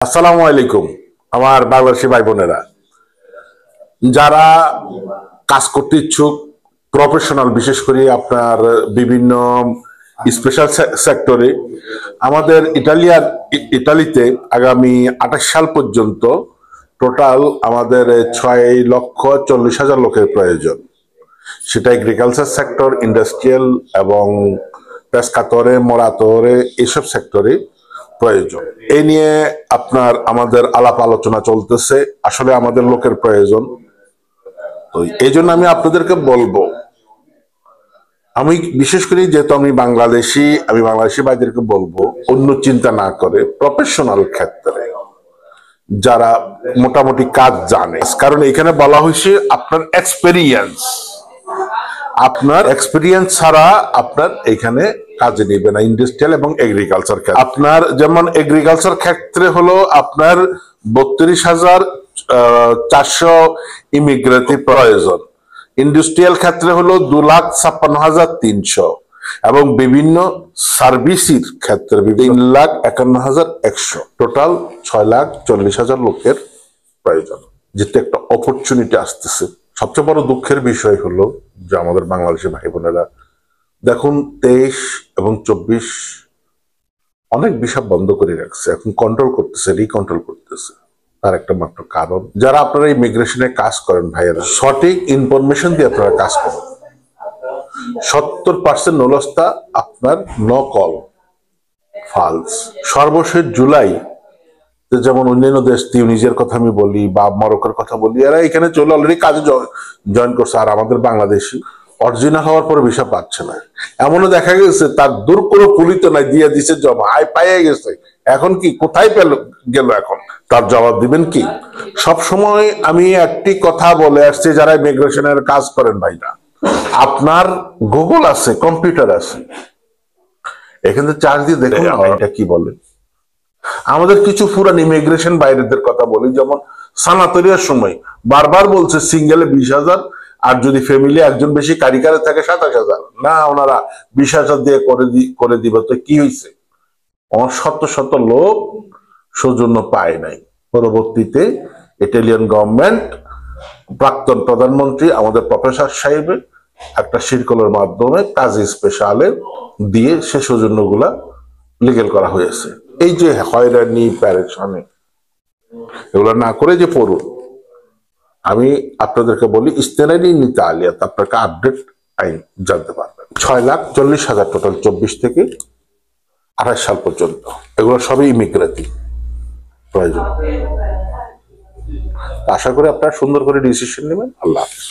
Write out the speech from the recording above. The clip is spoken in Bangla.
আসসালামু আলাইকুম আমার বাংলাদেশি ভাই বোনেরা, যারা কাজ করতে ইচ্ছুক, প্রফেশনাল, বিশেষ করে আপনার বিভিন্ন স্পেশাল সেক্টরে, আমাদের ইটালিতে আগামী 28 সাল পর্যন্ত টোটাল আমাদের 6,40,000 লোকের প্রয়োজন। সেটা এগ্রিকালচার সেক্টর, ইন্ডাস্ট্রিয়াল এবং পেস্কাতরে, মোরাতরে, এসব সেক্টরে প্রয়োজন। এই নিয়ে আমাদের আলাপ আলোচনা চলতেছে। আসলে আমাদের লোকের প্রয়োজন, তো এই জন্য আমি আপনাদেরকে বলবো, আমি বিশেষ করে যেহেতু আমি বাংলাদেশি ভাইদেরকে বলবো অন্য চিন্তা না করে প্রফেশনাল ক্ষেত্রে যারা মোটামুটি কাজ জানে, কারণ এখানে বলা হয়েছে আপনার এক্সপিরিয়েন্স ছাড়া আপনার এখানে কাজে নেবে না। ইন্ডাস্ট্রিয়াল এবং এগ্রিকালচার ক্ষেত্রে আপনার, যেমন এগ্রিকালচার ক্ষেত্রে হলো আপনার 32,400 ইমিগ্রেন্ট প্রয়োজন, ইন্ডাস্ট্রিয়াল ক্ষেত্রে হলো 2,56,300 এবং বিভিন্ন সার্ভিসের ক্ষেত্রে 3,51,100, টোটাল 6,40,000 লোকের প্রয়োজন। যেহেতু একটা অপরচুনিটি আসতেছে, সবচেয়ে বড় দুঃখের বিষয় হলো যে আমাদের বাংলাদেশি ভাই বোনেরা দেখুন 23 এবং 24 অনেক বিষয় বন্ধ করে রাখছে, এখন কন্ট্রোল করতেছে, রিকন্ট্রোল করতেছে। তার একটা মাত্র কারণ, যারা আপনারা ইমিগ্রেশনে কাজ করেন ভাইয়েরা, সঠিক ইনফরমেশন দিয়ে আপনারা কাজ করেন। 70% নলস্তা আপনার নকল, ফালস। সর্বশেষ জুলাই, যেমন অন্যান্য দেশ, তিউনিজের কথা আমি বলি বা মরক্কোর কথা বলি, এরা এখানে চলে অলরেডি কাজে জয়েন করছে। আর আমাদের বাংলাদেশি অরিজিনাল হওয়ার পরে ভিসা পাচ্ছে না। এমনও দেখা গেছে তার দূর কোনো পুলিত নাই, দিয়ে দিছে জমা, আয় পাইয়ে গেছে, এখন কি কোথায় গেল, এখন তার জবাব দিবেন কি? সব সময় আমি একটি কথা বলে আসছি, যারা ইমিগ্রেশনের কাজ করেন ভাইরা, আপনার গুগল আছে, কম্পিউটার আছে, এখানে চার্জ দিয়ে দেখুন এটা কি বলে। আমাদের কিছু পুরান ইমিগ্রেশন বাইরেদের কথা বলি, যেমন সানাতরিয়ার সময় বারবার বলছে সিঙ্গেলে 20,000, আর যদি ফ্যামিলি একজন বেশি কারিগরে থাকে 27,000। না, ওনারা 20,000 দিয়ে করে দিবে। তো কি হয়েছে? শত শত লোক সৌজন্য পায় নাই। পরবর্তীতে ইটালিয়ান গভর্নমেন্ট, প্রাক্তন প্রধানমন্ত্রী আমাদের প্রফেসর সাহেবের একটা সার্কুলার মাধ্যমে কাজী স্পেশালে দিয়ে সে সৌজন্যগুলা লিগেল করা হয়েছে। এই যে হয়রানি, প্যারেশানি, এগুলো না করে যে পড়ুন। আমি আপনাদেরকে বলি, ইস্তেনারি নিতে আলিয়াত আপনাকে আপডেট আইন জানতে পারবেন। 6,40,000 টোটাল 24 থেকে 28 সাল পর্যন্ত, এগুলো সবই ইমিগ্রেটি প্রয়োজন। আশা করি আপনারা সুন্দর করে ডিসিশন নেবেন। আল্লাহ হাফেজ।